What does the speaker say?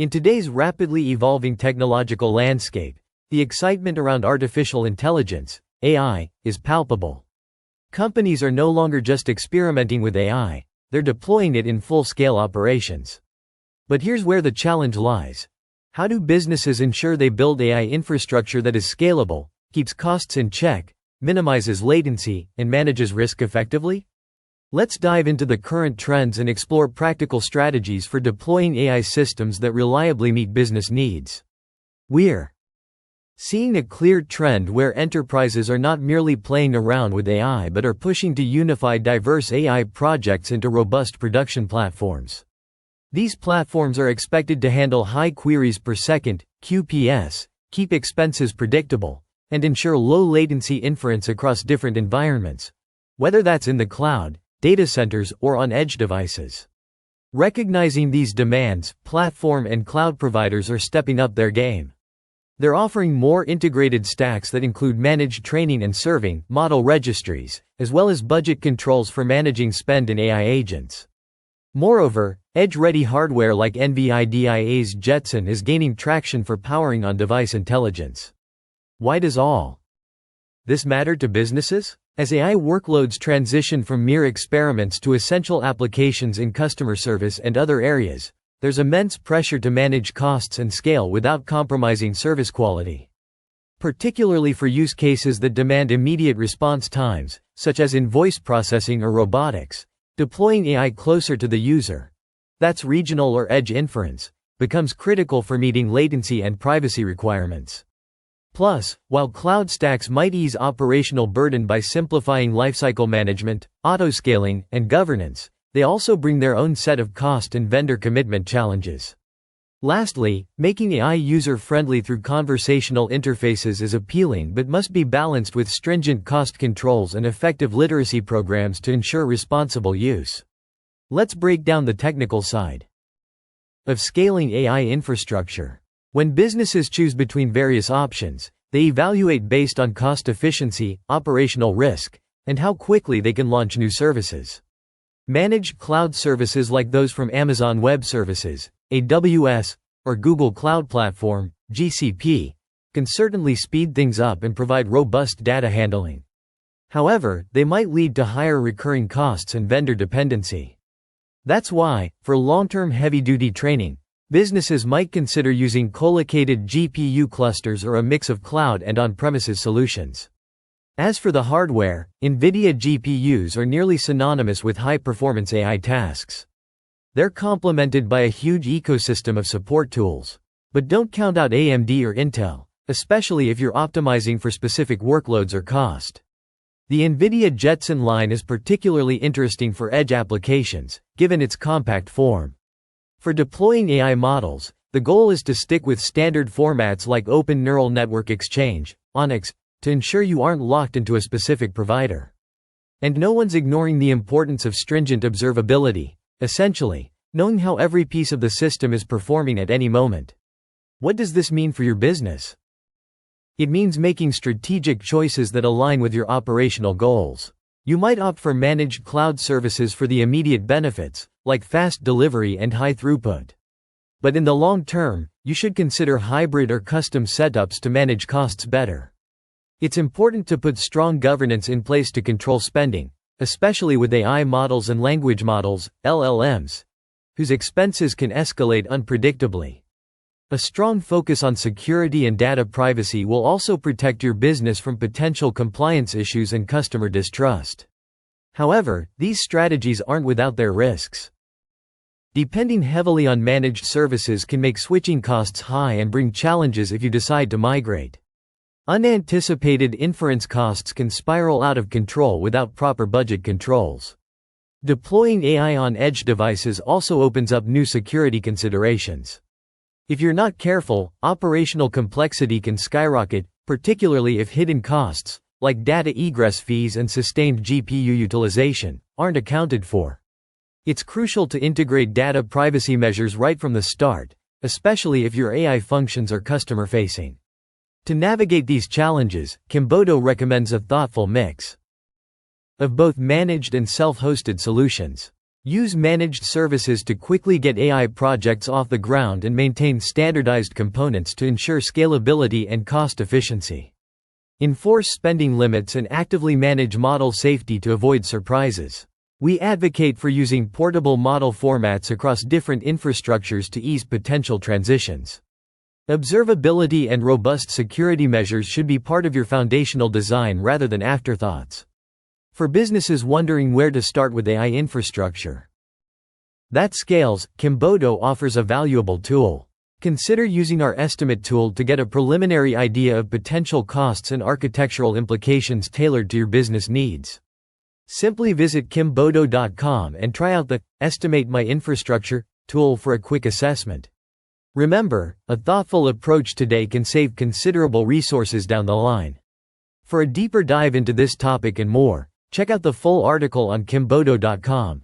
In today's rapidly evolving technological landscape, the excitement around artificial intelligence, AI, is palpable. Companies are no longer just experimenting with AI, they're deploying it in full-scale operations. But here's where the challenge lies. How do businesses ensure they build AI infrastructure that is scalable, keeps costs in check, minimizes latency, and manages risk effectively? Let's dive into the current trends and explore practical strategies for deploying AI systems that reliably meet business needs. We're seeing a clear trend where enterprises are not merely playing around with AI but are pushing to unify diverse AI projects into robust production platforms. These platforms are expected to handle high queries per second, QPS, keep expenses predictable, and ensure low-latency inference across different environments, whether that's in the cloud, data centers, or on edge devices. Recognizing these demands, platform and cloud providers are stepping up their game. They're offering more integrated stacks that include managed training and serving, model registries, as well as budget controls for managing spend in AI agents. Moreover, edge-ready hardware like NVIDIA's Jetson is gaining traction for powering on-device intelligence. Why does all this matter to businesses? As AI workloads transition from mere experiments to essential applications in customer service and other areas, there's immense pressure to manage costs and scale without compromising service quality. Particularly for use cases that demand immediate response times, such as in voice processing or robotics, deploying AI closer to the user, that's regional or edge inference, becomes critical for meeting latency and privacy requirements. Plus, while cloud stacks might ease operational burden by simplifying lifecycle management, autoscaling, and governance, they also bring their own set of cost and vendor commitment challenges. Lastly, making AI user-friendly through conversational interfaces is appealing but must be balanced with stringent cost controls and effective literacy programs to ensure responsible use. Let's break down the technical side of scaling AI infrastructure. When businesses choose between various options, they evaluate based on cost efficiency, operational risk, and how quickly they can launch new services. Managed cloud services like those from Amazon Web Services, AWS, or Google Cloud Platform, GCP, can certainly speed things up and provide robust data handling. However, they might lead to higher recurring costs and vendor dependency. That's why, for long-term heavy-duty training, businesses might consider using co-located GPU clusters or a mix of cloud and on-premises solutions. As for the hardware, NVIDIA GPUs are nearly synonymous with high-performance AI tasks. They're complemented by a huge ecosystem of support tools. But don't count out AMD or Intel, especially if you're optimizing for specific workloads or cost. The NVIDIA Jetson line is particularly interesting for edge applications, given its compact form. For deploying AI models, the goal is to stick with standard formats like Open Neural Network Exchange, ONNX, to ensure you aren't locked into a specific provider. And no one's ignoring the importance of stringent observability, essentially, knowing how every piece of the system is performing at any moment. What does this mean for your business? It means making strategic choices that align with your operational goals. You might opt for managed cloud services for the immediate benefits, like fast delivery and high throughput. But in the long term, you should consider hybrid or custom setups to manage costs better. It's important to put strong governance in place to control spending, especially with AI models and language models, LLMs, whose expenses can escalate unpredictably. A strong focus on security and data privacy will also protect your business from potential compliance issues and customer distrust. However, these strategies aren't without their risks. Depending heavily on managed services can make switching costs high and bring challenges if you decide to migrate. Unanticipated inference costs can spiral out of control without proper budget controls. Deploying AI on edge devices also opens up new security considerations. If you're not careful, operational complexity can skyrocket, particularly if hidden costs, like data egress fees and sustained GPU utilization, aren't accounted for. It's crucial to integrate data privacy measures right from the start, especially if your AI functions are customer-facing. To navigate these challenges, Kimbodo recommends a thoughtful mix of both managed and self-hosted solutions. Use managed services to quickly get AI projects off the ground and maintain standardized components to ensure scalability and cost efficiency. Enforce spending limits and actively manage model safety to avoid surprises. We advocate for using portable model formats across different infrastructures to ease potential transitions. Observability and robust security measures should be part of your foundational design rather than afterthoughts. For businesses wondering where to start with AI infrastructure that scales, Kimbodo offers a valuable tool. Consider using our estimate tool to get a preliminary idea of potential costs and architectural implications tailored to your business needs. Simply visit Kimbodo.com and try out the Estimate My Infrastructure tool for a quick assessment. Remember, a thoughtful approach today can save considerable resources down the line. For a deeper dive into this topic and more, check out the full article on Kimbodo.com.